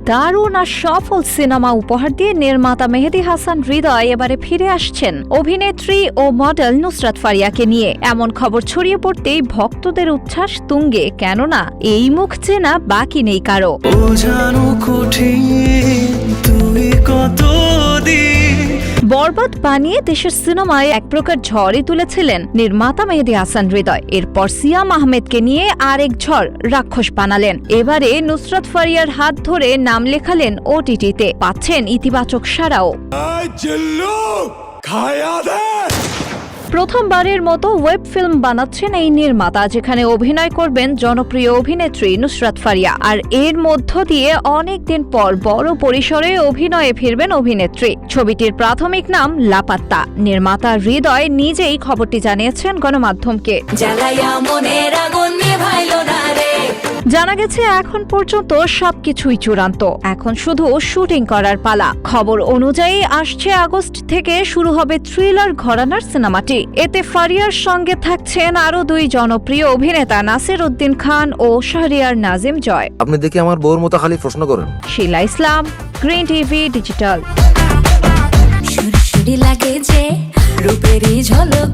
দারুণ আর সফল সিনেমা উপহার দিয়ে নির্মাতা মেহেদী হাসান হৃদয় এবারে ফিরে আসছেন অভিনেত্রী ও মডেল নুসরাত ফারিয়াকে নিয়ে। এমন খবর ছড়িয়ে পড়তেই ভক্তদের উচ্ছ্বাস তুঙ্গে, কেননা এই মুখ চেনা বাকি নেই কারো। বরবাদ বানিয়ে দেশের সিনেমায় এক প্রকার ঝড়ই তুলেছিলেন নির্মাতা মেহেদী হাসান হৃদয়। এরপর সিয়াম আহমেদকে নিয়ে আরেক ঝড় রাক্ষস বানালেন। এবারে নুসরাত ফারিয়ার হাত ধরে নাম লেখালেন ওটিটিতে, পাচ্ছেন ইতিবাচক সাড়াও। প্রথমবারের মতো ওয়েব ফিল্ম বানাচ্ছেন এই নির্মাতা, যেখানে অভিনয় করবেন জনপ্রিয় অভিনেত্রী নুসরাত ফারিয়া। আর এর মধ্য দিয়ে অনেকদিন পর বড় পরিসরে অভিনয়ে ফিরবেন অভিনেত্রী। ছবিটির প্রাথমিক নাম লাপাত্তা। নির্মাতা হৃদয় নিজেই খবরটি জানিয়েছেন গণমাধ্যমকে। জানা গেছে এখন পর্যন্ত সবকিছুই চূড়ান্ত, এখন শুধু শুটিং করার পালা। খবর অনুযায়ী আসছে আগস্ট থেকে শুরু হবে থ্রিলার ঘরানার সিনেমাটি। এতে ফারিয়ার সঙ্গে থাকছেন আরো দুই জনপ্রিয় অভিনেতা নাসির উদ্দিন খান ও শাহরিয়ার নাজিম জয়। আপনি দেখি আমার বউর মতো খালি প্রশ্ন করেন। শিলা ইসলাম, গ্রিন টিভি ডিজিটাল। লাগে যে রূপেরই ঝলক